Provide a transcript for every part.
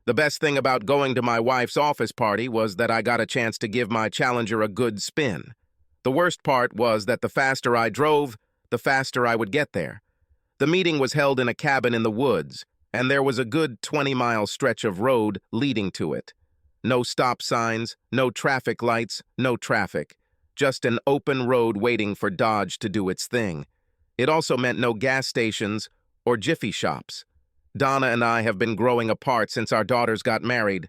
The best thing about going to my wife's office party was that I got a chance to give my challenger a good spin. The worst part was that the faster I drove, the faster I would get there. The meeting was held in a cabin in the woods, and there was a good 20-mile stretch of road leading to it. No stop signs, no traffic lights, no traffic. Just an open road waiting for Dodge to do its thing. It also meant no gas stations or jiffy shops. Donna and I have been growing apart since our daughters got married.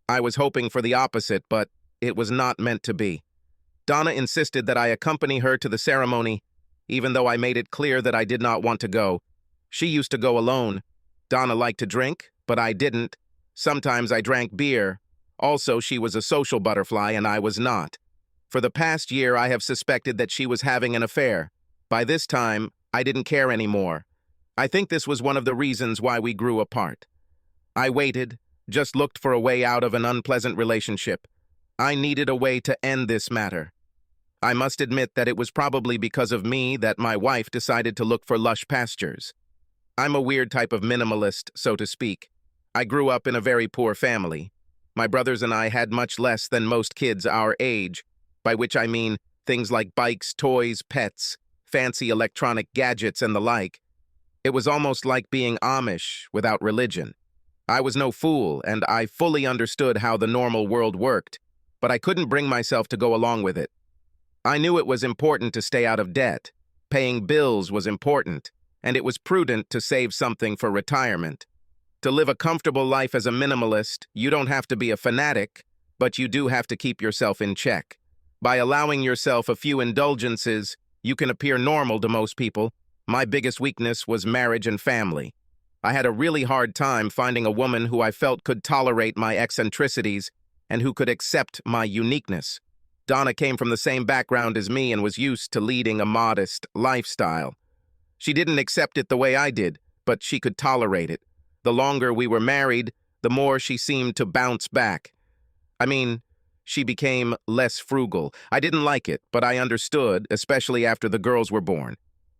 I was hoping for the opposite, but it was not meant to be. Donna insisted that I accompany her to the ceremony, even though I made it clear that I did not want to go. She used to go alone. Donna liked to drink, but I didn't. Sometimes I drank beer. Also, she was a social butterfly and I was not. For the past year, I have suspected that she was having an affair. By this time, I didn't care anymore. I think this was one of the reasons why we grew apart. I waited, just looked for a way out of an unpleasant relationship. I needed a way to end this matter. I must admit that it was probably because of me that my wife decided to look for lush pastures. I'm a weird type of minimalist, so to speak. I grew up in a very poor family. My brothers and I had much less than most kids our age, by which I mean things like bikes, toys, pets, fancy electronic gadgets, and the like. It was almost like being Amish without religion. I was no fool, and I fully understood how the normal world worked, but I couldn't bring myself to go along with it. I knew it was important to stay out of debt. Paying bills was important, and it was prudent to save something for retirement. To live a comfortable life as a minimalist, you don't have to be a fanatic, but you do have to keep yourself in check. By allowing yourself a few indulgences, you can appear normal to most people. My biggest weakness was marriage and family. I had a really hard time finding a woman who I felt could tolerate my eccentricities and who could accept my uniqueness. Donna came from the same background as me and was used to leading a modest lifestyle. She didn't accept it the way I did, but she could tolerate it. The longer we were married, the more she seemed to bounce back. She became less frugal. I didn't like it, but I understood, especially after the girls were born.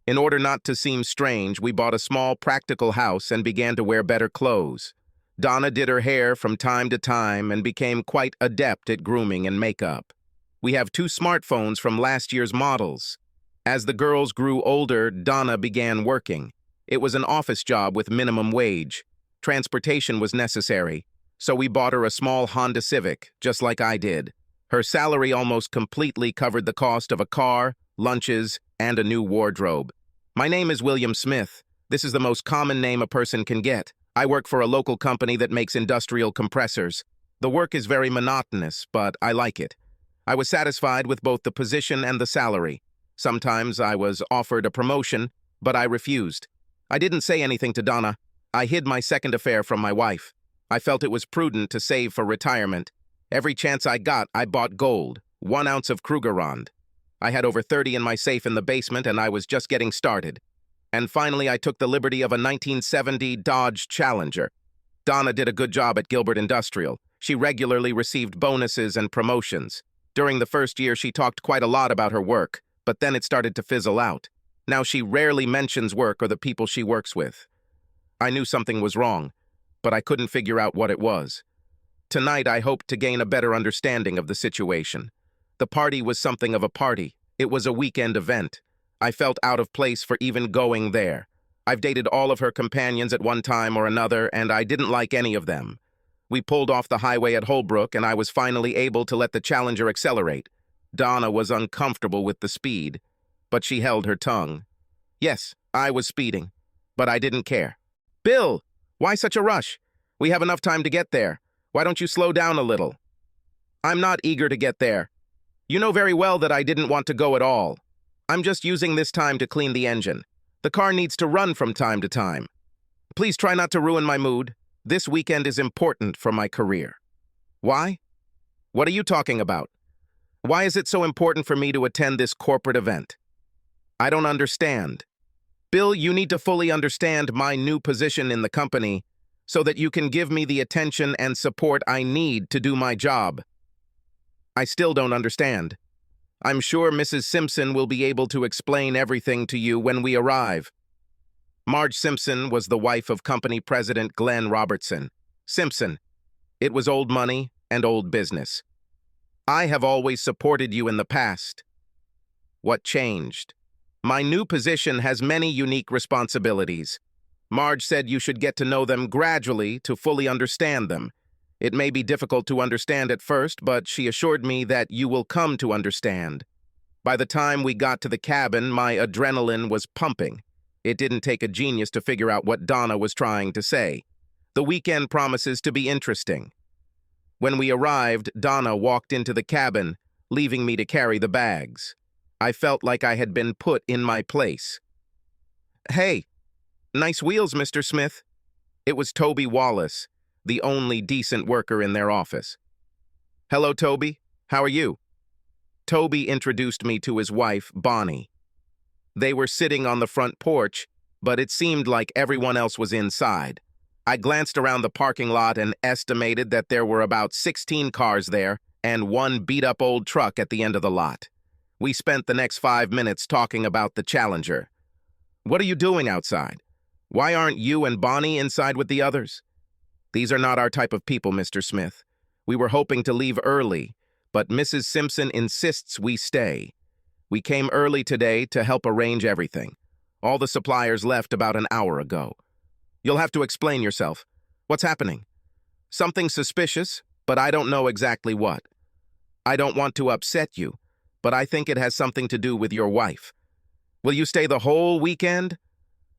In order not to seem strange, we bought a small, practical house and began to wear better clothes. Donna did her hair from time to time and became quite adept at grooming and makeup. We have 2 smartphones from last year's models. As the girls grew older, Donna began working. It was an office job with minimum wage. Transportation was necessary, so we bought her a small Honda Civic, just like I did. Her salary almost completely covered the cost of a car, lunches, and a new wardrobe. My name is William Smith. This is the most common name a person can get. I work for a local company that makes industrial compressors. The work is very monotonous, but I like it. I was satisfied with both the position and the salary. Sometimes I was offered a promotion, but I refused. I didn't say anything to Donna. I hid my second affair from my wife. I felt it was prudent to save for retirement. Every chance I got, I bought gold, 1 ounce of Krugerrand. I had over 30 in my safe in the basement, and I was just getting started. And finally, I took the liberty of a 1970 Dodge Challenger. Donna did a good job at Gilbert Industrial. She regularly received bonuses and promotions. During the first year, she talked quite a lot about her work, but then it started to fizzle out. Now she rarely mentions work or the people she works with. I knew something was wrong, but I couldn't figure out what it was. Tonight, I hoped to gain a better understanding of the situation. The party was something of a party. It was a weekend event. I felt out of place for even going there. I've dated all of her companions at one time or another, and I didn't like any of them. We pulled off the highway at Holbrook, and I was finally able to let the Challenger accelerate. Donna was uncomfortable with the speed, but she held her tongue. Yes, I was speeding, but I didn't care. Bill, why such a rush? We have enough time to get there. Why don't you slow down a little? I'm not eager to get there. You know very well that I didn't want to go at all. I'm just using this time to clean the engine. The car needs to run from time to time. Please try not to ruin my mood. This weekend is important for my career. Why? What are you talking about? Why is it so important for me to attend this corporate event? I don't understand. Bill, you need to fully understand my new position in the company so that you can give me the attention and support I need to do my job. I still don't understand. I'm sure Mrs. Simpson will be able to explain everything to you when we arrive. Marge Simpson was the wife of company president Glenn Robertson. Simpson, it was old money and old business. I have always supported you in the past. What changed? My new position has many unique responsibilities. Marge said you should get to know them gradually to fully understand them. It may be difficult to understand at first, but she assured me that you will come to understand. By the time we got to the cabin, my adrenaline was pumping. It didn't take a genius to figure out what Donna was trying to say. The weekend promises to be interesting. When we arrived, Donna walked into the cabin, leaving me to carry the bags. I felt like I had been put in my place. "Hey, nice wheels, Mr. Smith." It was Toby Wallace, the only decent worker in their office. "Hello, Toby. How are you?" Toby introduced me to his wife, Bonnie. They were sitting on the front porch, but it seemed like everyone else was inside. I glanced around the parking lot and estimated that there were about 16 cars there and one beat-up old truck at the end of the lot. We spent the next 5 minutes talking about the Challenger. "What are you doing outside? Why aren't you and Bonnie inside with the others?" "These are not our type of people, Mr. Smith. We were hoping to leave early, but Mrs. Simpson insists we stay. We came early today to help arrange everything. All the suppliers left about an hour ago." "You'll have to explain yourself. What's happening?" "Something suspicious, but I don't know exactly what. I don't want to upset you, but I think it has something to do with your wife." "Will you stay the whole weekend?"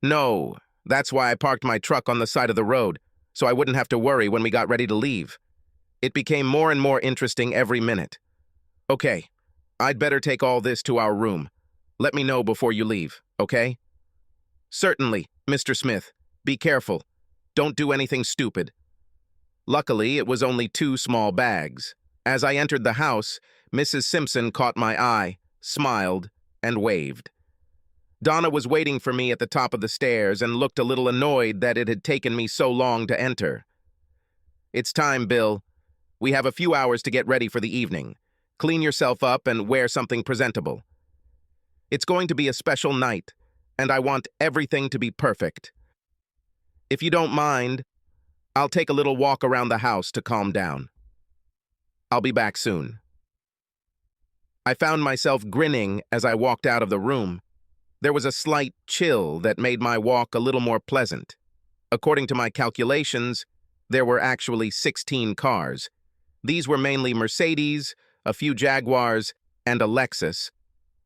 "No. That's why I parked my truck on the side of the road, so I wouldn't have to worry when we got ready to leave." It became more and more interesting every minute. "Okay, I'd better take all this to our room. Let me know before you leave, okay?" "Certainly, Mr. Smith. Be careful. Don't do anything stupid." Luckily, it was only 2 small bags. As I entered the house, Mrs. Simpson caught my eye, smiled, and waved. Donna was waiting for me at the top of the stairs and looked a little annoyed that it had taken me so long to enter. "It's time, Bill. We have a few hours to get ready for the evening. Clean yourself up and wear something presentable. It's going to be a special night, and I want everything to be perfect. If you don't mind, I'll take a little walk around the house to calm down. I'll be back soon." I found myself grinning as I walked out of the room. There was a slight chill that made my walk a little more pleasant. According to my calculations, there were actually 16 cars. These were mainly Mercedes, a few Jaguars, and a Lexus.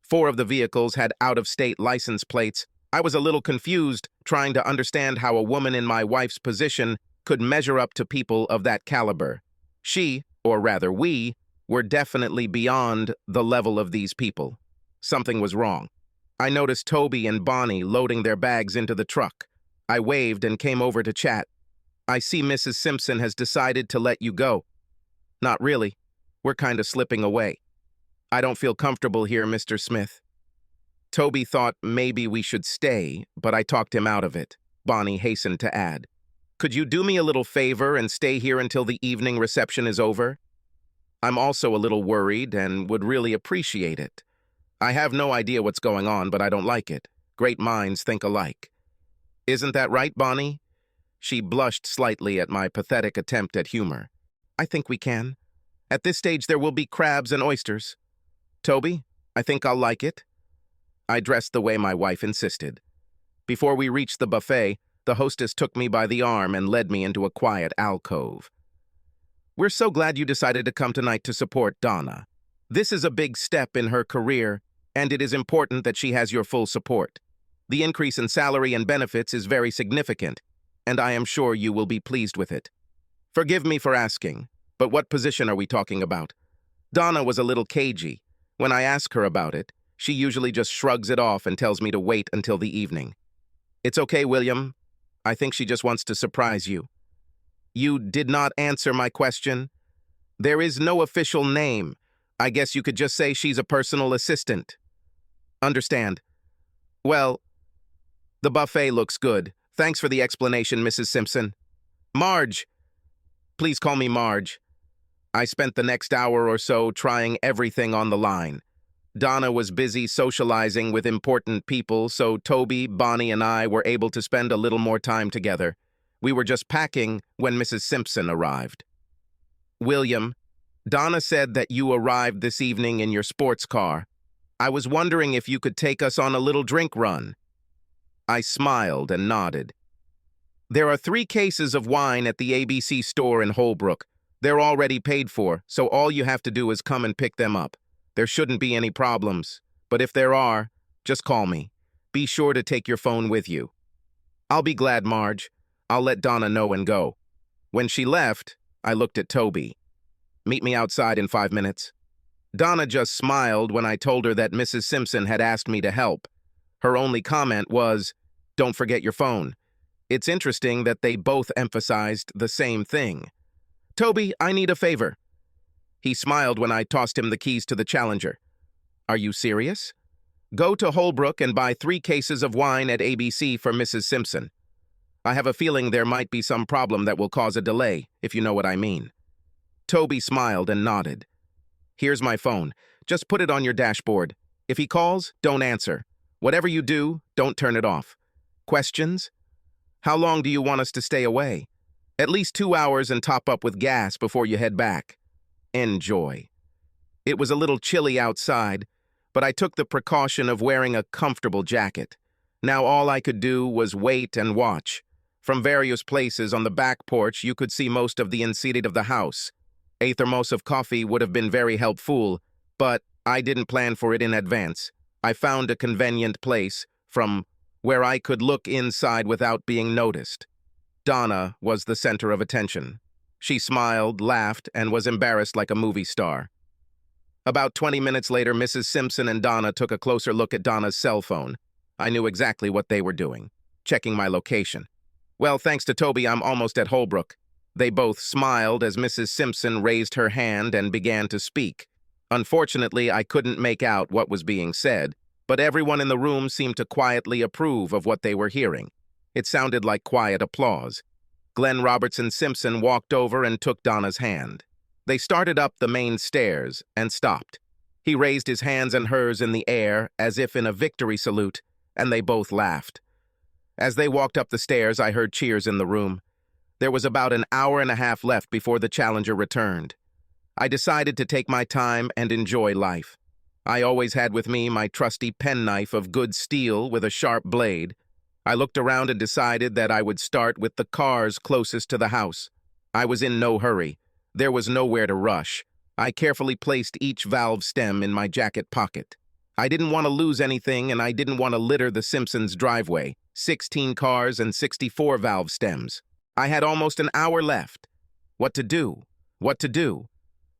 4 of the vehicles had out-of-state license plates. I was a little confused trying to understand how a woman in my wife's position could measure up to people of that caliber. She, or rather we, were definitely beyond the level of these people. Something was wrong. I noticed Toby and Bonnie loading their bags into the truck. I waved and came over to chat. "I see Mrs. Simpson has decided to let you go." "Not really. We're kind of slipping away." "I don't feel comfortable here, Mr. Smith." Toby thought maybe we should stay, but I talked him out of it. Bonnie hastened to add, "Could you do me a little favor and stay here until the evening reception is over? I'm also a little worried and would really appreciate it. I have no idea what's going on, but I don't like it. Great minds think alike." "Isn't that right, Bonnie?" She blushed slightly at my pathetic attempt at humor. "I think we can. At this stage, there will be crabs and oysters. Toby, I think I'll like it." I dressed the way my wife insisted. Before we reached the buffet, the hostess took me by the arm and led me into a quiet alcove. "We're so glad you decided to come tonight to support Donna. This is a big step in her career, and it is important that she has your full support. The increase in salary and benefits is very significant, and I am sure you will be pleased with it. Forgive me for asking, but what position are we talking about?" Donna was a little cagey. When I ask her about it, she usually just shrugs it off and tells me to wait until the evening. "It's okay, William. I think she just wants to surprise you." "You did not answer my question." "There is no official name. I guess you could just say she's a personal assistant." "Understand. Well, the buffet looks good. Thanks for the explanation, Mrs. Simpson." "Marge." Please call me Marge. I spent the next hour or so trying everything on the line. Donna was busy socializing with important people, so Toby, Bonnie, and I were able to spend a little more time together. We were just packing when Mrs. Simpson arrived. William, Donna said that you arrived this evening in your sports car. I was wondering if you could take us on a little drink run. I smiled and nodded. There are 3 cases of wine at the ABC store in Holbrook. They're already paid for, so all you have to do is come and pick them up. There shouldn't be any problems, but if there are, just call me. Be sure to take your phone with you. I'll be glad, Marge. I'll let Donna know and go. When she left, I looked at Toby. Meet me outside in 5 minutes. Donna just smiled when I told her that Mrs. Simpson had asked me to help. Her only comment was, "Don't forget your phone." It's interesting that they both emphasized the same thing. Toby, I need a favor. He smiled when I tossed him the keys to the Challenger. Are you serious? Go to Holbrook and buy 3 cases of wine at ABC for Mrs. Simpson. I have a feeling there might be some problem that will cause a delay, if you know what I mean. Toby smiled and nodded. Here's my phone. Just put it on your dashboard. If he calls, don't answer. Whatever you do, don't turn it off. Questions? How long do you want us to stay away? At least 2 hours and top up with gas before you head back. Enjoy. It was a little chilly outside, but I took the precaution of wearing a comfortable jacket. Now all I could do was wait and watch. From various places on the back porch, you could see most of the inside of the house. A thermos of coffee would have been very helpful, but I didn't plan for it in advance. I found a convenient place from where I could look inside without being noticed. Donna was the center of attention. She smiled, laughed, and was embarrassed like a movie star. About 20 minutes later, Mrs. Simpson and Donna took a closer look at Donna's cell phone. I knew exactly what they were doing, checking my location. Well, thanks to Toby, I'm almost at Holbrook. They both smiled as Mrs. Simpson raised her hand and began to speak. Unfortunately, I couldn't make out what was being said, but everyone in the room seemed to quietly approve of what they were hearing. It sounded like quiet applause. Glenn Robertson Simpson walked over and took Donna's hand. They started up the main stairs and stopped. He raised his hands and hers in the air as if in a victory salute, and they both laughed. As they walked up the stairs, I heard cheers in the room. There was about an hour and a half left before the Challenger returned. I decided to take my time and enjoy life. I always had with me my trusty penknife of good steel with a sharp blade. I looked around and decided that I would start with the cars closest to the house. I was in no hurry. There was nowhere to rush. I carefully placed each valve stem in my jacket pocket. I didn't want to lose anything, and I didn't want to litter the Simpsons' driveway. 16 cars and 64 valve stems. I had almost an hour left. What to do? What to do?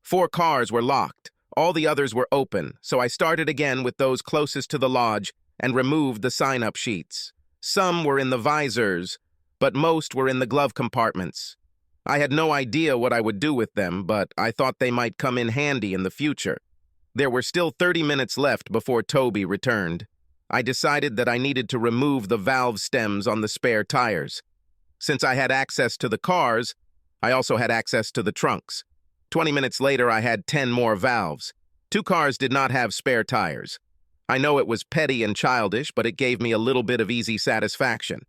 4 cars were locked. All the others were open, so I started again with those closest to the lodge and removed the sign-up sheets. Some were in the visors, but most were in the glove compartments. I had no idea what I would do with them, but I thought they might come in handy in the future. There were still 30 minutes left before Toby returned. I decided that I needed to remove the valve stems on the spare tires. Since I had access to the cars, I also had access to the trunks. 20 minutes later, I had 10 more valves. 2 cars did not have spare tires. I know it was petty and childish, but it gave me a little bit of easy satisfaction.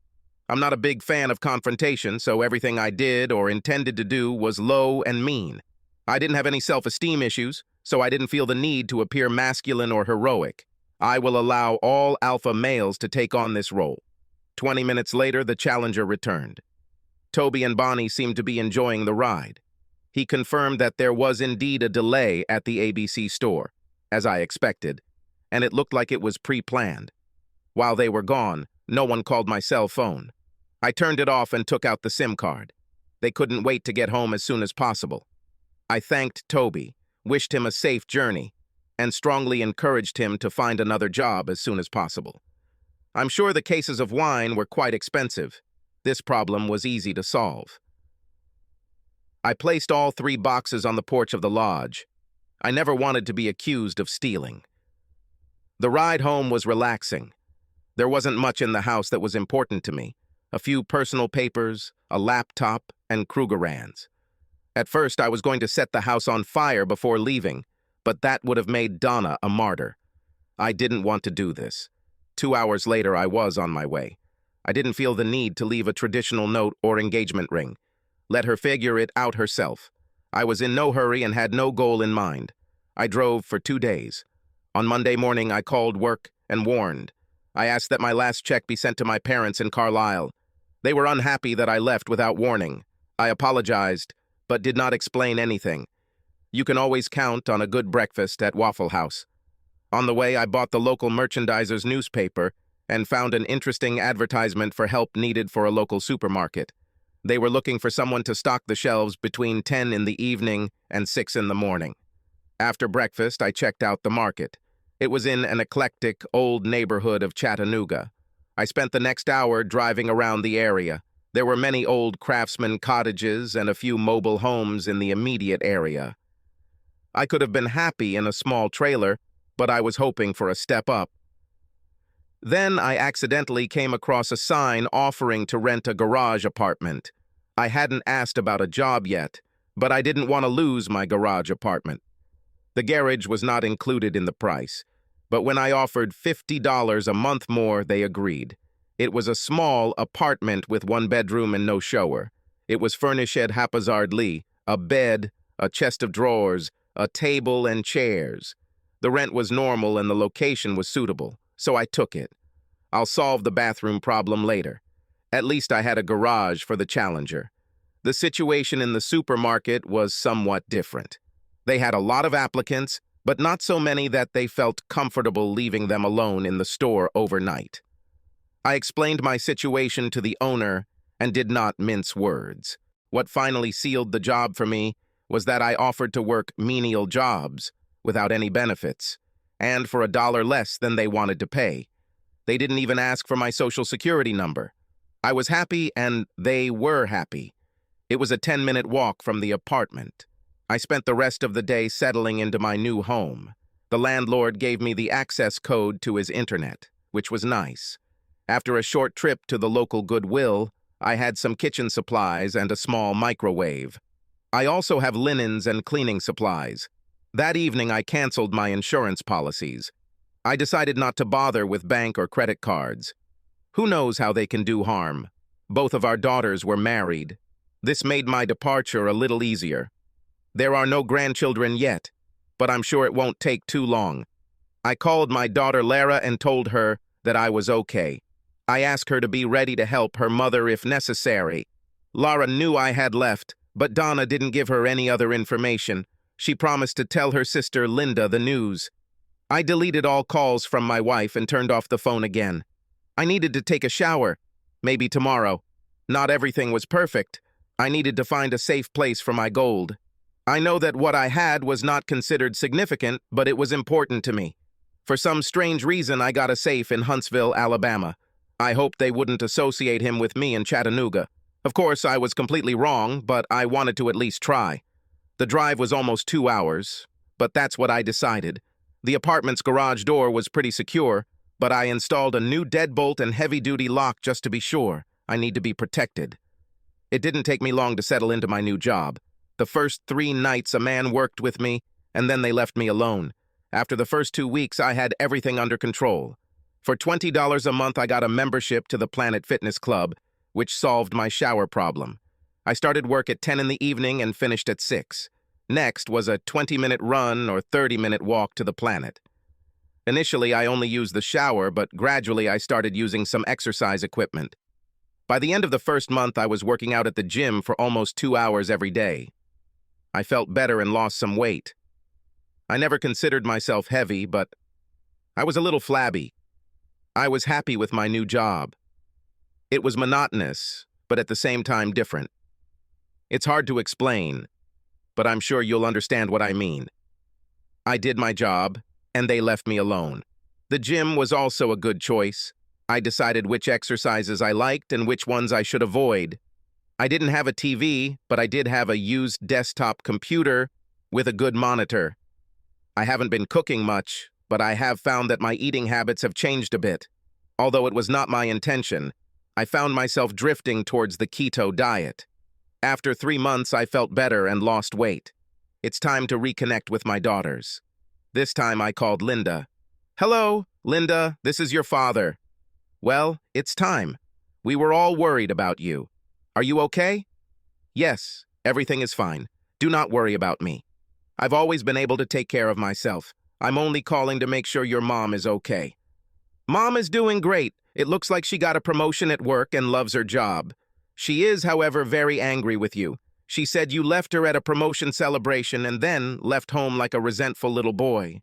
I'm not a big fan of confrontation, so everything I did or intended to do was low and mean. I didn't have any self-esteem issues, so I didn't feel the need to appear masculine or heroic. I will allow all alpha males to take on this role. 20 minutes later, the Challenger returned. Toby and Bonnie seemed to be enjoying the ride. He confirmed that there was indeed a delay at the ABC store, as I expected, and it looked like it was pre-planned. While they were gone, no one called my cell phone. I turned it off and took out the SIM card. They couldn't wait to get home as soon as possible. I thanked Toby, wished him a safe journey, and strongly encouraged him to find another job as soon as possible. I'm sure the cases of wine were quite expensive. This problem was easy to solve. I placed all 3 boxes on the porch of the lodge. I never wanted to be accused of stealing. The ride home was relaxing. There wasn't much in the house that was important to me. A few personal papers, a laptop, and Krugerrands. At first, I was going to set the house on fire before leaving, but that would have made Donna a martyr. I didn't want to do this. 2 hours later, I was on my way. I didn't feel the need to leave a traditional note or engagement ring. Let her figure it out herself. I was in no hurry and had no goal in mind. I drove for 2 days. On Monday morning, I called work and warned. I asked that my last check be sent to my parents in Carlisle. They were unhappy that I left without warning. I apologized, but did not explain anything. You can always count on a good breakfast at Waffle House. On the way, I bought the local merchandiser's newspaper and found an interesting advertisement for help needed for a local supermarket. They were looking for someone to stock the shelves between 10 in the evening and 6 in the morning. After breakfast, I checked out the market. It was in an eclectic, old neighborhood of Chattanooga. I spent the next hour driving around the area. There were many old craftsman cottages and a few mobile homes in the immediate area. I could have been happy in a small trailer, but I was hoping for a step up. Then I accidentally came across a sign offering to rent a garage apartment. I hadn't asked about a job yet, but I didn't want to lose my garage apartment. The garage was not included in the price, but when I offered $50 a month more, they agreed. It was a small apartment with 1 bedroom and no shower. It was furnished haphazardly, a bed, a chest of drawers, a table and chairs. The rent was normal and the location was suitable, so I took it. I'll solve the bathroom problem later. At least I had a garage for the Challenger. The situation in the supermarket was somewhat different. They had a lot of applicants, but not so many that they felt comfortable leaving them alone in the store overnight. I explained my situation to the owner and did not mince words. What finally sealed the job for me was that I offered to work menial jobs without any benefits, and for $1 less than they wanted to pay. They didn't even ask for my social security number. I was happy and they were happy. It was a 10-minute walk from the apartment. I spent the rest of the day settling into my new home. The landlord gave me the access code to his internet, which was nice. After a short trip to the local Goodwill, I had some kitchen supplies and a small microwave. I also have linens and cleaning supplies. That evening, I canceled my insurance policies. I decided not to bother with bank or credit cards. Who knows how they can do harm? Both of our daughters were married. This made my departure a little easier. There are no grandchildren yet, but I'm sure it won't take too long. I called my daughter Lara and told her that I was okay. I asked her to be ready to help her mother if necessary. Lara knew I had left, but Donna didn't give her any other information. She promised to tell her sister Linda the news. I deleted all calls from my wife and turned off the phone again. I needed to take a shower, maybe tomorrow. Not everything was perfect. I needed to find a safe place for my gold. I know that what I had was not considered significant, but it was important to me. For some strange reason, I got a safe in Huntsville, Alabama. I hoped they wouldn't associate him with me in Chattanooga. Of course, I was completely wrong, but I wanted to at least try. The drive was almost 2 hours, but that's what I decided. The apartment's garage door was pretty secure, but I installed a new deadbolt and heavy-duty lock just to be sure. I need to be protected. It didn't take me long to settle into my new job. The first 3 nights a man worked with me, and then they left me alone. After the first 2 weeks, I had everything under control. For $20 a month, I got a membership to the Planet Fitness Club, which solved my shower problem. I started work at 10 in the evening and finished at 6. Next was a 20-minute run or 30-minute walk to the Planet. Initially, I only used the shower, but gradually I started using some exercise equipment. By the end of the first month, I was working out at the gym for almost 2 hours every day. I felt better and lost some weight. I never considered myself heavy, but I was a little flabby. I was happy with my new job. It was monotonous, but at the same time different. It's hard to explain, but I'm sure you'll understand what I mean. I did my job, and they left me alone. The gym was also a good choice. I decided which exercises I liked and which ones I should avoid. I didn't have a TV, but I did have a used desktop computer with a good monitor. I haven't been cooking much, but I have found that my eating habits have changed a bit. Although it was not my intention, I found myself drifting towards the keto diet. After 3 months, I felt better and lost weight. It's time to reconnect with my daughters. This time I called Linda. "Hello, Linda, this is your father." "Well, it's time. We were all worried about you. Are you okay? Yes, everything is fine. Do not worry about me. I've always been able to take care of myself. I'm only calling to make sure your mom is okay. Mom is doing great. It looks like she got a promotion at work and loves her job. She is, however, very angry with you. She said you left her at a promotion celebration and then left home like a resentful little boy.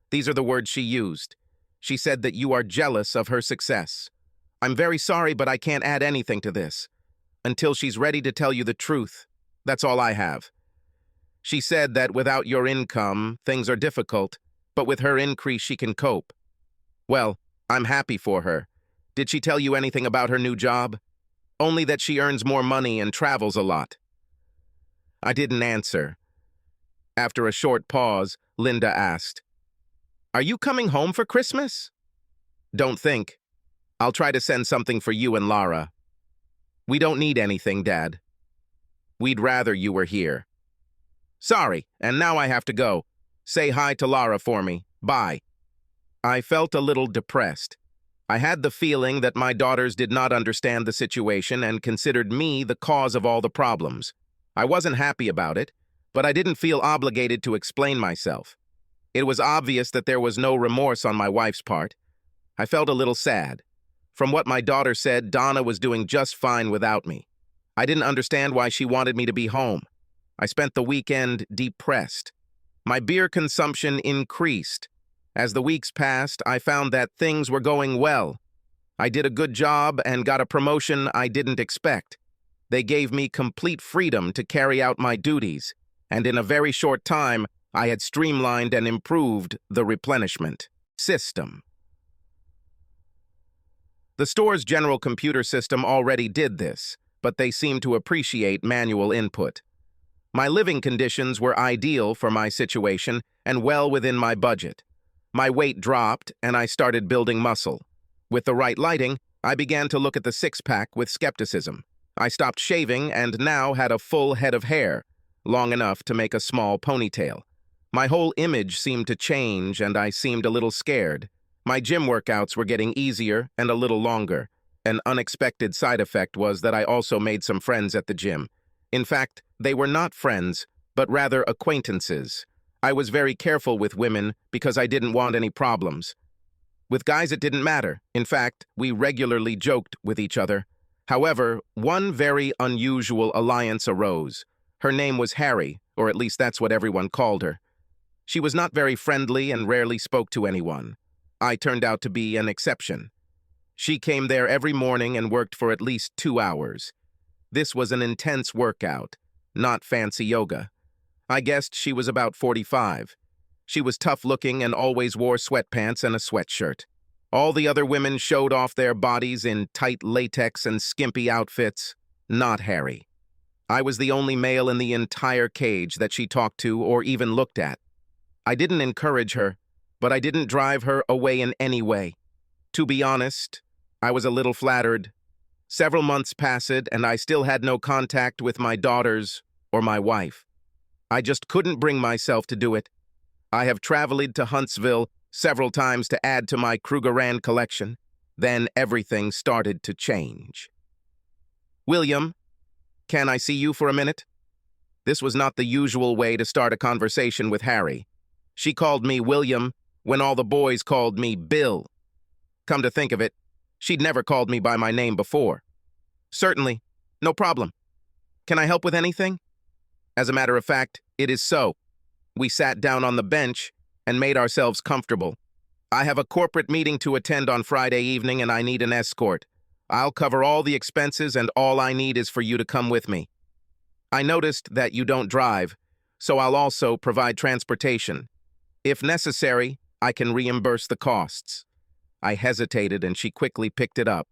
These are the words she used. She said that you are jealous of her success. I'm very sorry, but I can't add anything to this. Until she's ready to tell you the truth. That's all I have. She said that without your income, things are difficult, but with her increase, she can cope. Well, I'm happy for her. Did she tell you anything about her new job? Only that she earns more money and travels a lot. I didn't answer. After a short pause, Linda asked, "Are you coming home for Christmas?" "Don't think. I'll try to send something for you and Lara." "We don't need anything, Dad. We'd rather you were here." "Sorry, and now I have to go. Say hi to Lara for me. Bye." I felt a little depressed. I had the feeling that my daughters did not understand the situation and considered me the cause of all the problems. I wasn't happy about it, but I didn't feel obligated to explain myself. It was obvious that there was no remorse on my wife's part. I felt a little sad. From what my daughter said, Donna was doing just fine without me. I didn't understand why she wanted me to be home. I spent the weekend depressed. My beer consumption increased. As the weeks passed, I found that things were going well. I did a good job and got a promotion I didn't expect. They gave me complete freedom to carry out my duties, and in a very short time, I had streamlined and improved the replenishment system. The store's general computer system already did this, but they seemed to appreciate manual input. My living conditions were ideal for my situation and well within my budget. My weight dropped, and I started building muscle. With the right lighting, I began to look at the six-pack with skepticism. I stopped shaving and now had a full head of hair, long enough to make a small ponytail. My whole image seemed to change, and I seemed a little scared. My gym workouts were getting easier and a little longer. An unexpected side effect was that I also made some friends at the gym. In fact, they were not friends, but rather acquaintances. I was very careful with women because I didn't want any problems. With guys, it didn't matter. In fact, we regularly joked with each other. However, one very unusual alliance arose. Her name was Harry, or at least that's what everyone called her. She was not very friendly and rarely spoke to anyone. I turned out to be an exception. She came there every morning and worked for at least 2 hours. This was an intense workout, not fancy yoga. I guessed she was about 45. She was tough-looking and always wore sweatpants and a sweatshirt. All the other women showed off their bodies in tight latex and skimpy outfits. Not Harry. I was the only male in the entire cage that she talked to or even looked at. I didn't encourage her, but I didn't drive her away in any way. To be honest, I was a little flattered. Several months passed, and I still had no contact with my daughters or my wife. I just couldn't bring myself to do it. I have traveled to Huntsville several times to add to my Krugerrand collection. Then everything started to change. "William, can I see you for a minute?" This was not the usual way to start a conversation with Harry. She called me William when all the boys called me Bill. Come to think of it, she'd never called me by my name before. "Certainly, no problem. Can I help with anything?" As a matter of fact, it is so. We sat down on the bench and made ourselves comfortable. "I have a corporate meeting to attend on Friday evening and I need an escort. I'll cover all the expenses and all I need is for you to come with me. I noticed that you don't drive, so I'll also provide transportation. If necessary, I can reimburse the costs." I hesitated and she quickly picked it up.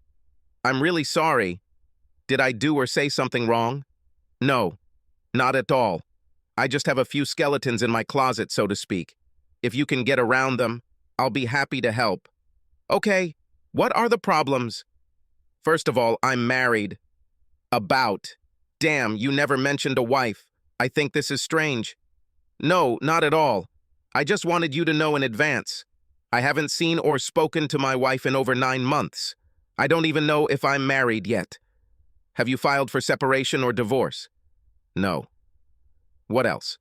"I'm really sorry. Did I do or say something wrong?" "No. Not at all. I just have a few skeletons in my closet, so to speak. If you can get around them, I'll be happy to help." "Okay, what are the problems?" "First of all, I'm married." "About. Damn, you never mentioned a wife. I think this is strange." "No, not at all. I just wanted you to know in advance. I haven't seen or spoken to my wife in over 9 months. I don't even know if I'm married yet. Have you filed for separation or divorce? No. What else?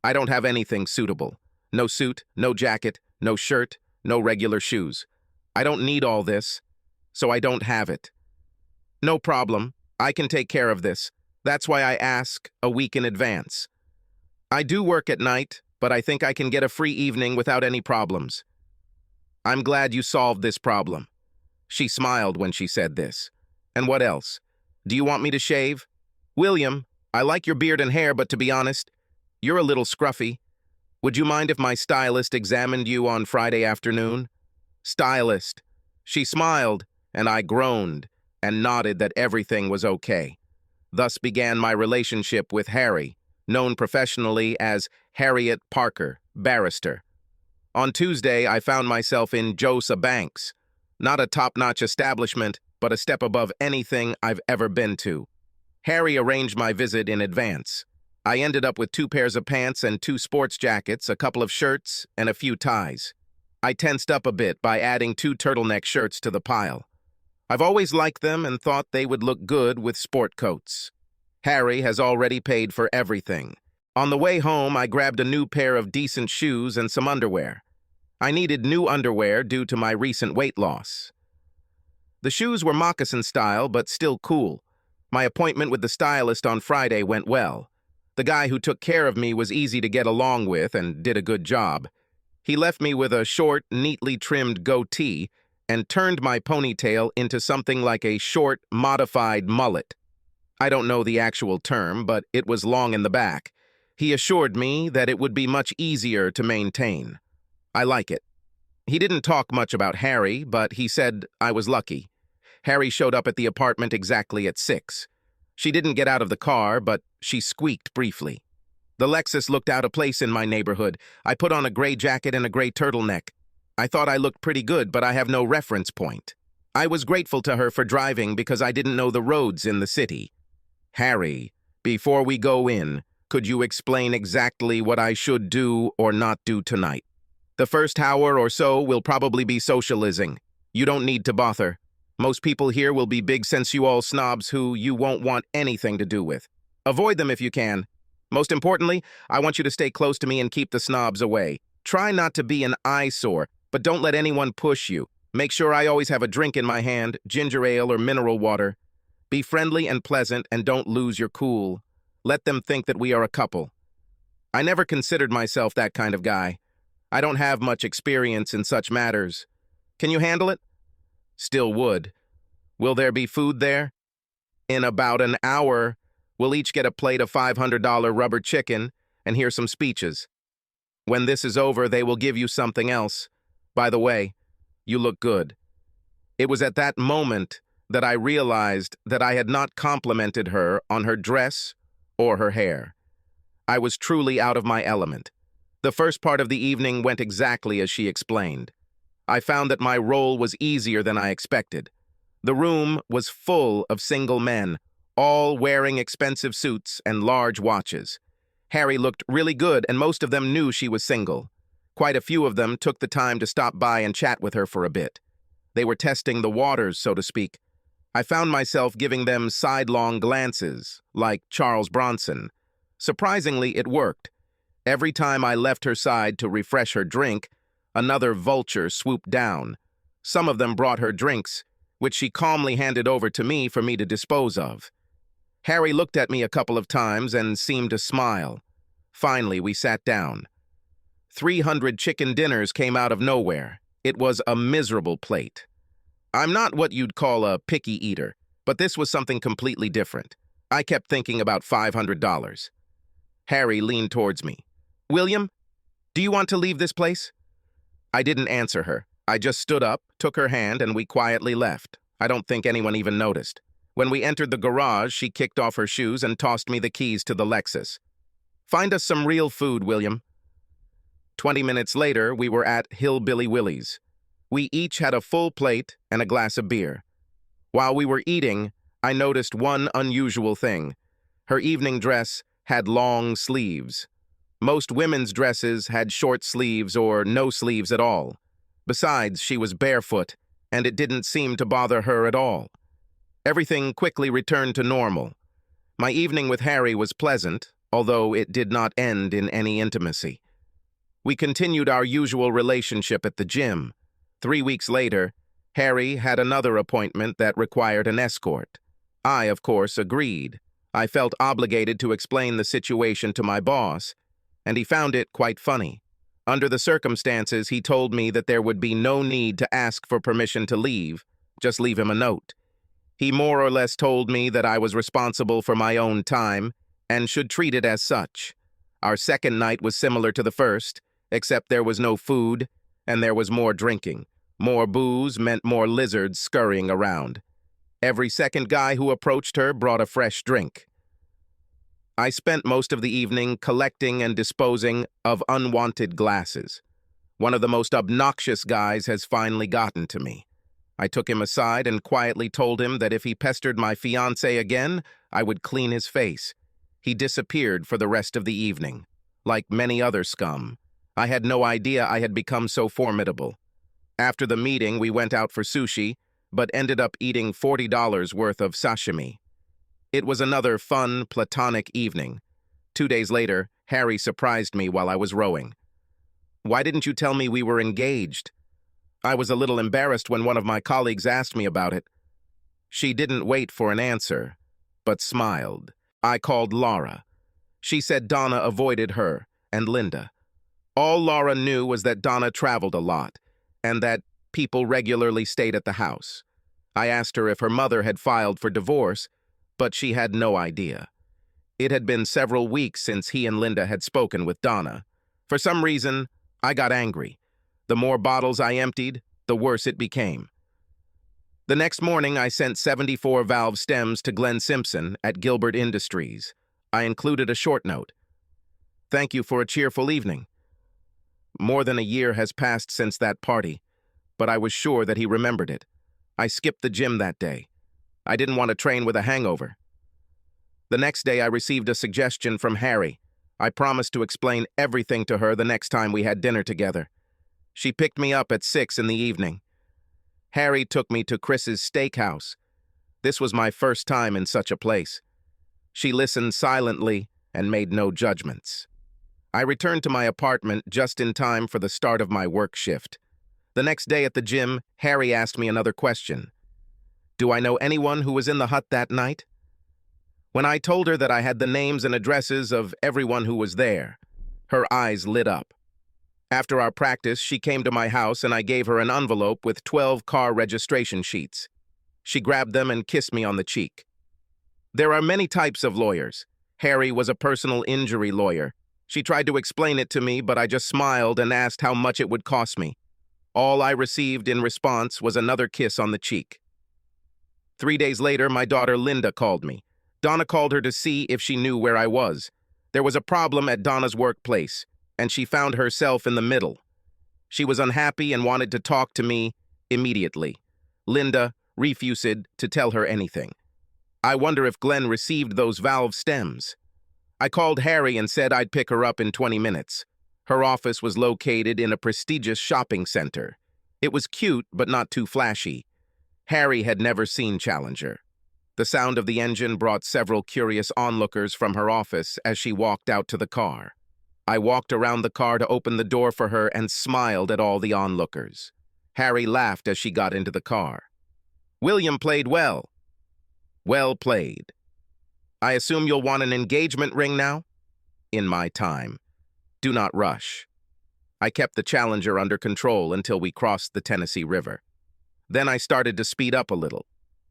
I don't have anything suitable. No suit, no jacket, no shirt, no regular shoes. I don't need all this, so I don't have it. No problem. I can take care of this. That's why I ask a week in advance. I do work at night, but I think I can get a free evening without any problems. I'm glad you solved this problem. She smiled when she said this. And what else? Do you want me to shave? William, I like your beard and hair, but to be honest, you're a little scruffy. Would you mind if my stylist examined you on Friday afternoon? Stylist. She smiled, and I groaned and nodded that everything was okay. Thus began my relationship with Harry, known professionally as Harriet Parker, barrister. On Tuesday, I found myself in Josa Banks, not a top-notch establishment, but a step above anything I've ever been to. Harry arranged my visit in advance. I ended up with 2 pairs of pants and 2 sports jackets, a couple of shirts, and a few ties. I tensed up a bit by adding 2 turtleneck shirts to the pile. I've always liked them and thought they would look good with sport coats. Harry has already paid for everything. On the way home, I grabbed a new pair of decent shoes and some underwear. I needed new underwear due to my recent weight loss. The shoes were moccasin style, but still cool. My appointment with the stylist on Friday went well. The guy who took care of me was easy to get along with and did a good job. He left me with a short, neatly trimmed goatee and turned my ponytail into something like a short, modified mullet. I don't know the actual term, but it was long in the back. He assured me that it would be much easier to maintain. I like it. He didn't talk much about Harry, but he said I was lucky. Harry showed up at the apartment exactly at 6. She didn't get out of the car, but she squeaked briefly. The Lexus looked out of place in my neighborhood. I put on a gray jacket and a gray turtleneck. I thought I looked pretty good, but I have no reference point. I was grateful to her for driving because I didn't know the roads in the city. Harry, before we go in, could you explain exactly what I should do or not do tonight? The first hour or so will probably be socializing. You don't need to bother. Most people here will be big sensual snobs who you won't want anything to do with. Avoid them if you can. Most importantly, I want you to stay close to me and keep the snobs away. Try not to be an eyesore, but don't let anyone push you. Make sure I always have a drink in my hand, ginger ale or mineral water. Be friendly and pleasant and don't lose your cool. Let them think that we are a couple. I never considered myself that kind of guy. I don't have much experience in such matters. Can you handle it? Still would. Will there be food there? In about an hour, we'll each get a plate of $500 rubber chicken and hear some speeches. When this is over, they will give you something else. By the way, you look good. It was at that moment that I realized that I had not complimented her on her dress or her hair. I was truly out of my element. The first part of the evening went exactly as she explained. I found that my role was easier than I expected. The room was full of single men, all wearing expensive suits and large watches. Harry looked really good, and most of them knew she was single. Quite a few of them took the time to stop by and chat with her for a bit. They were testing the waters, so to speak. I found myself giving them sidelong glances, like Charles Bronson. Surprisingly, it worked. Every time I left her side to refresh her drink, another vulture swooped down. Some of them brought her drinks, which she calmly handed over to me for me to dispose of. Harry looked at me a couple of times and seemed to smile. Finally, we sat down. 300 chicken dinners came out of nowhere. It was a miserable plate. I'm not what you'd call a picky eater, but this was something completely different. I kept thinking about $500. Harry leaned towards me. William, do you want to leave this place? I didn't answer her. I just stood up, took her hand, and we quietly left. I don't think anyone even noticed. When we entered the garage, she kicked off her shoes and tossed me the keys to the Lexus. Find us some real food, William. 20 minutes later, we were at Hillbilly Willie's. We each had a full plate and a glass of beer. While we were eating, I noticed one unusual thing. Her evening dress had long sleeves. Most women's dresses had short sleeves or no sleeves at all. Besides, she was barefoot, and it didn't seem to bother her at all. Everything quickly returned to normal. My evening with Harry was pleasant, although it did not end in any intimacy. We continued our usual relationship at the gym. 3 weeks later, Harry had another appointment that required an escort. I, of course, agreed. I felt obligated to explain the situation to my boss, and he found it quite funny. Under the circumstances, he told me that there would be no need to ask for permission to leave, just leave him a note. He more or less told me that I was responsible for my own time and should treat it as such. Our second night was similar to the first, except there was no food and there was more drinking. More booze meant more lizards scurrying around. Every second guy who approached her brought a fresh drink. I spent most of the evening collecting and disposing of unwanted glasses. One of the most obnoxious guys has finally gotten to me. I took him aside and quietly told him that if he pestered my fiancée again, I would clean his face. He disappeared for the rest of the evening. Like many other scum, I had no idea I had become so formidable. After the meeting, we went out for sushi, but ended up eating $40 worth of sashimi. It was another fun, platonic evening. 2 days later, Harry surprised me while I was rowing. "Why didn't you tell me we were engaged?" I was a little embarrassed when one of my colleagues asked me about it. She didn't wait for an answer, but smiled. I called Laura. She said Donna avoided her and Linda. All Laura knew was that Donna traveled a lot, and that people regularly stayed at the house. I asked her if her mother had filed for divorce, but she had no idea. It had been several weeks since he and Linda had spoken with Donna. For some reason, I got angry. The more bottles I emptied, the worse it became. The next morning, I sent 74 valve stems to Glenn Simpson at Gilbert Industries. I included a short note. "Thank you for a cheerful evening." More than a year has passed since that party, but I was sure that he remembered it. I skipped the gym that day. I didn't want to train with a hangover. The next day, I received a suggestion from Harry. I promised to explain everything to her the next time we had dinner together. She picked me up at 6 in the evening. Harry took me to Chris's steakhouse. This was my first time in such a place. She listened silently and made no judgments. I returned to my apartment just in time for the start of my work shift. The next day at the gym, Harry asked me another question. Do I know anyone who was in the hut that night? When I told her that I had the names and addresses of everyone who was there, her eyes lit up. After our practice, she came to my house and I gave her an envelope with 12 car registration sheets. She grabbed them and kissed me on the cheek. There are many types of lawyers. Harry was a personal injury lawyer. She tried to explain it to me, but I just smiled and asked how much it would cost me. All I received in response was another kiss on the cheek. 3 days later, my daughter Linda called me. Donna called her to see if she knew where I was. There was a problem at Donna's workplace, and she found herself in the middle. She was unhappy and wanted to talk to me immediately. Linda refused to tell her anything. I wonder if Glenn received those valve stems. I called Harry and said I'd pick her up in 20 minutes. Her office was located in a prestigious shopping center. It was cute, but not too flashy. Harry had never seen Challenger. The sound of the engine brought several curious onlookers from her office as she walked out to the car. I walked around the car to open the door for her and smiled at all the onlookers. Harry laughed as she got into the car. "William played well." "Well played. I assume you'll want an engagement ring now?" "In my time. Do not rush." I kept the Challenger under control until we crossed the Tennessee River. Then I started to speed up a little.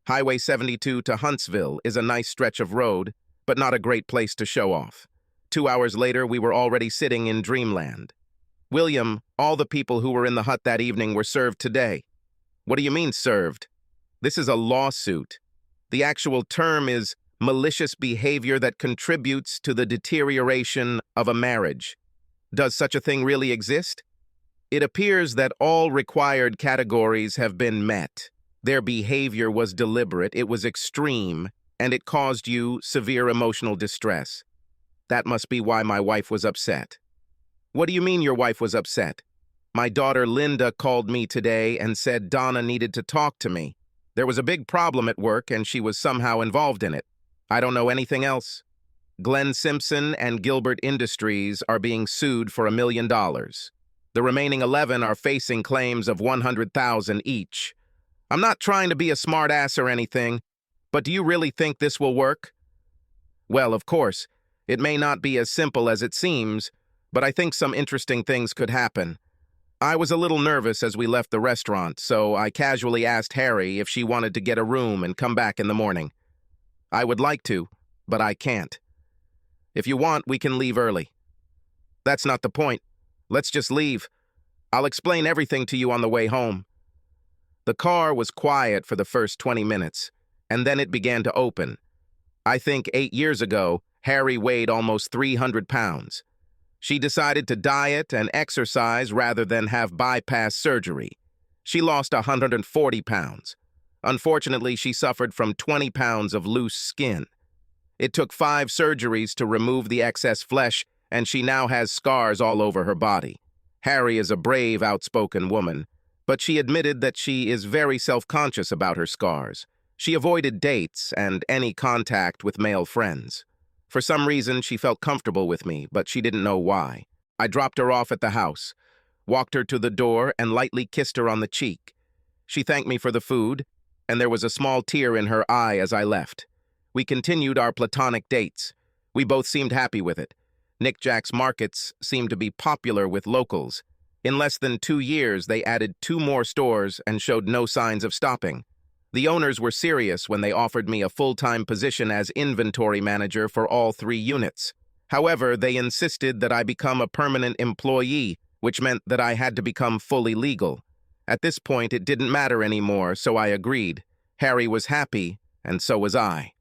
Highway 72 to Huntsville is a nice stretch of road, but not a great place to show off. 2 hours later, we were already sitting in dreamland. "William, all the people who were in the hut that evening were served today." "What do you mean, served?" "This is a lawsuit. The actual term is malicious behavior that contributes to the deterioration of a marriage. Does such a thing really exist? It appears that all required categories have been met. Their behavior was deliberate, it was extreme, and it caused you severe emotional distress. That must be why my wife was upset." "What do you mean your wife was upset?" My daughter Linda called me today and said Donna needed to talk to me. There was a big problem at work and she was somehow involved in it. I don't know anything else. Glenn Simpson and Gilbert Industries are being sued for $1 million. The remaining 11 are facing claims of $100,000 each. I'm not trying to be a smartass or anything, but do you really think this will work? Well, of course, it may not be as simple as it seems, but I think some interesting things could happen. I was a little nervous as we left the restaurant, so I casually asked Harry if she wanted to get a room and come back in the morning. I would like to, but I can't. If you want, we can leave early. That's not the point. Let's just leave. I'll explain everything to you on the way home. The car was quiet for the first 20 minutes, and then it began to open. I think 8 years ago, Harry weighed almost 300 pounds. She decided to diet and exercise rather than have bypass surgery. She lost 140 pounds. Unfortunately, she suffered from 20 pounds of loose skin. It took 5 surgeries to remove the excess flesh, and she now has scars all over her body. Harry is a brave, outspoken woman, but she admitted that she is very self-conscious about her scars. She avoided dates and any contact with male friends. For some reason, she felt comfortable with me, but she didn't know why. I dropped her off at the house, walked her to the door, and lightly kissed her on the cheek. She thanked me for the food, and there was a small tear in her eye as I left. We continued our platonic dates. We both seemed happy with it. Nick Jack's Markets seemed to be popular with locals. In less than 2 years, they added 2 more stores and showed no signs of stopping. The owners were serious when they offered me a full-time position as inventory manager for all 3 units. However, they insisted that I become a permanent employee, which meant that I had to become fully legal. At this point, it didn't matter anymore, so I agreed. Harry was happy, and so was I.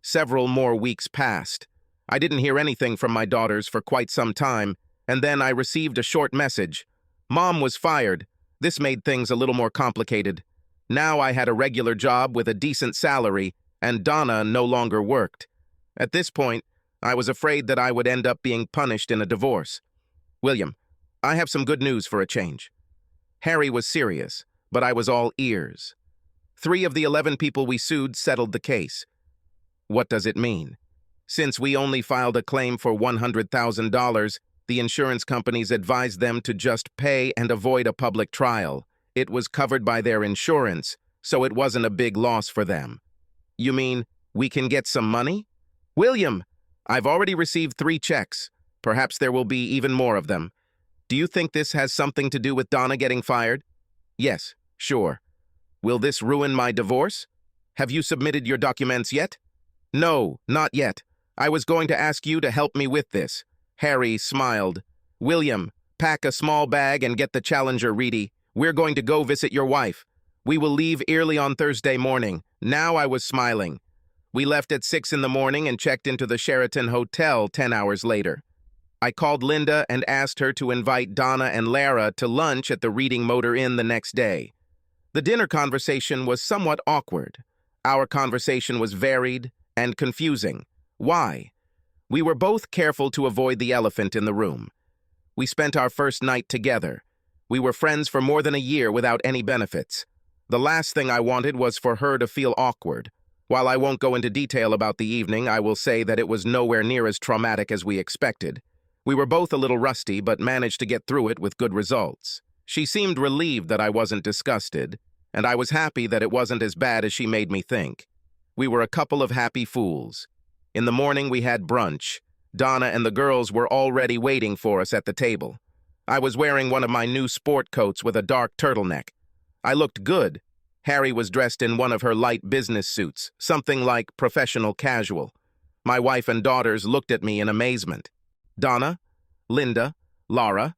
Several more weeks passed. I didn't hear anything from my daughters for quite some time, and then I received a short message. Mom was fired. This made things a little more complicated. Now I had a regular job with a decent salary, and Donna no longer worked. At this point, I was afraid that I would end up being punished in a divorce. William, I have some good news for a change. Harry was serious, but I was all ears. 3 of the 11 people we sued settled the case. What does it mean? Since we only filed a claim for $100,000, the insurance companies advised them to just pay and avoid a public trial. It was covered by their insurance, so it wasn't a big loss for them. You mean we can get some money? William, I've already received 3 checks. Perhaps there will be even more of them. Do you think this has something to do with Donna getting fired? Yes, sure. Will this ruin my divorce? Have you submitted your documents yet? No, not yet. I was going to ask you to help me with this. Harry smiled. William, pack a small bag and get the Challenger ready. We're going to go visit your wife. We will leave early on Thursday morning. Now I was smiling. We left at 6 in the morning and checked into the Sheraton Hotel 10 hours later. I called Linda and asked her to invite Donna and Lara to lunch at the Reading Motor Inn the next day. The dinner conversation was somewhat awkward. Our conversation was varied and confusing. Why? We were both careful to avoid the elephant in the room. We spent our first night together. We were friends for more than a year without any benefits. The last thing I wanted was for her to feel awkward. While I won't go into detail about the evening, I will say that it was nowhere near as traumatic as we expected. We were both a little rusty, but managed to get through it with good results. She seemed relieved that I wasn't disgusted, and I was happy that it wasn't as bad as she made me think. We were a couple of happy fools. In the morning, we had brunch. Donna and the girls were already waiting for us at the table. I was wearing one of my new sport coats with a dark turtleneck. I looked good. Harry was dressed in one of her light business suits, something like professional casual. My wife and daughters looked at me in amazement. Donna, Linda, Lara.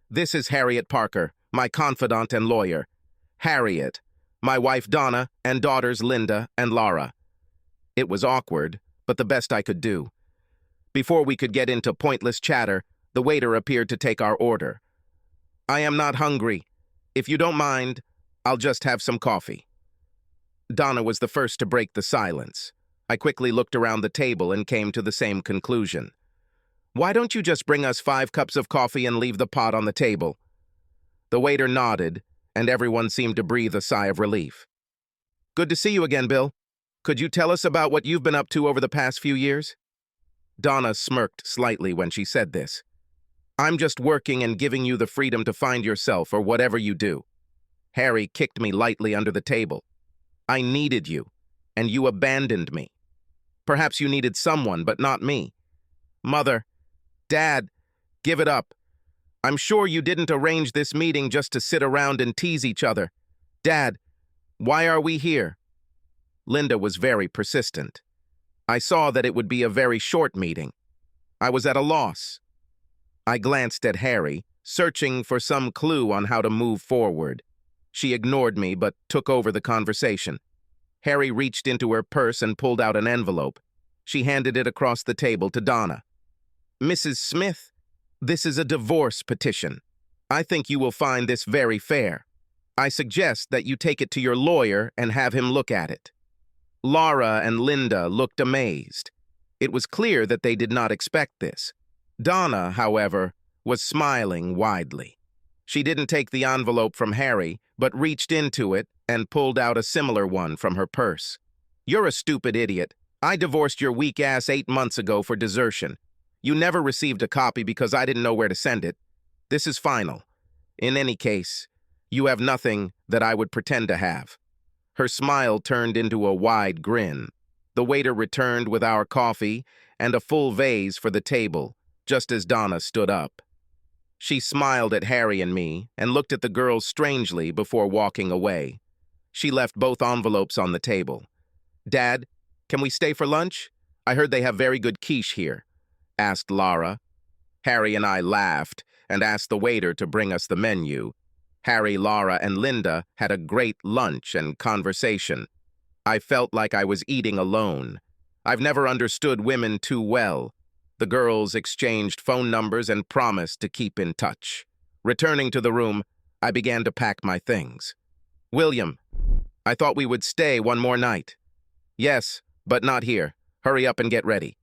This is Harriet Parker, my confidant and lawyer. Harriet, my wife Donna, and daughters Linda and Lara. It was awkward, but the best I could do. Before we could get into pointless chatter, the waiter appeared to take our order. I am not hungry. If you don't mind, I'll just have some coffee. Donna was the first to break the silence. I quickly looked around the table and came to the same conclusion. Why don't you just bring us 5 cups of coffee and leave the pot on the table? The waiter nodded, and everyone seemed to breathe a sigh of relief. "Good to see you again, Bill. Could you tell us about what you've been up to over the past few years?" Donna smirked slightly when she said this. "I'm just working and giving you the freedom to find yourself or whatever you do." Harry kicked me lightly under the table. "I needed you, and you abandoned me. Perhaps you needed someone, but not me. Mother, Dad, give it up. I'm sure you didn't arrange this meeting just to sit around and tease each other. Dad, why are we here?" Linda was very persistent. I saw that it would be a very short meeting. I was at a loss. I glanced at Harry, searching for some clue on how to move forward. She ignored me, but took over the conversation. Harry reached into her purse and pulled out an envelope. She handed it across the table to Donna. "Mrs. Smith, this is a divorce petition. I think you will find this very fair. I suggest that you take it to your lawyer and have him look at it." Laura and Linda looked amazed. It was clear that they did not expect this. Donna, however, was smiling widely. She didn't take the envelope from Harry, but reached into it and pulled out a similar one from her purse. "You're a stupid idiot. I divorced your weak ass 8 months ago for desertion. You never received a copy because I didn't know where to send it. This is final. In any case, you have nothing that I would pretend to have." Her smile turned into a wide grin. The waiter returned with our coffee and a full vase for the table, just as Donna stood up. She smiled at Harry and me and looked at the girls strangely before walking away. She left both envelopes on the table. "Dad, can we stay for lunch? I heard they have very good quiche here," asked Laura. Harry and I laughed and asked the waiter to bring us the menu. Harry, Laura, and Linda had a great lunch and conversation. I felt like I was eating alone. I've never understood women too well. The girls exchanged phone numbers and promised to keep in touch. Returning to the room, I began to pack my things. "William, I thought we would stay one more night." "Yes, but not here. Hurry up and get ready."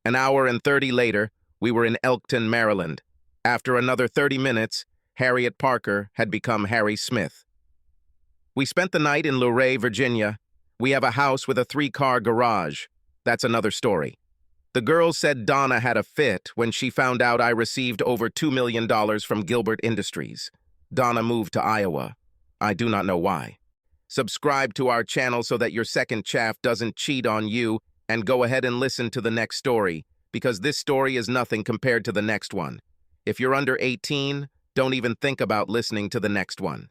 An hour and 30 later, we were in Elkton, Maryland. After another 30 minutes, Harriet Parker had become Harry Smith. We spent the night in Luray, Virginia. We have a house with a 3-car garage. That's another story. The girls said Donna had a fit when she found out I received over $2 million from Gilbert Industries. Donna moved to Iowa. I do not know why. Subscribe to our channel so that your second chaff doesn't cheat on you, and go ahead and listen to the next story, because this story is nothing compared to the next one. If you're under 18, don't even think about listening to the next one.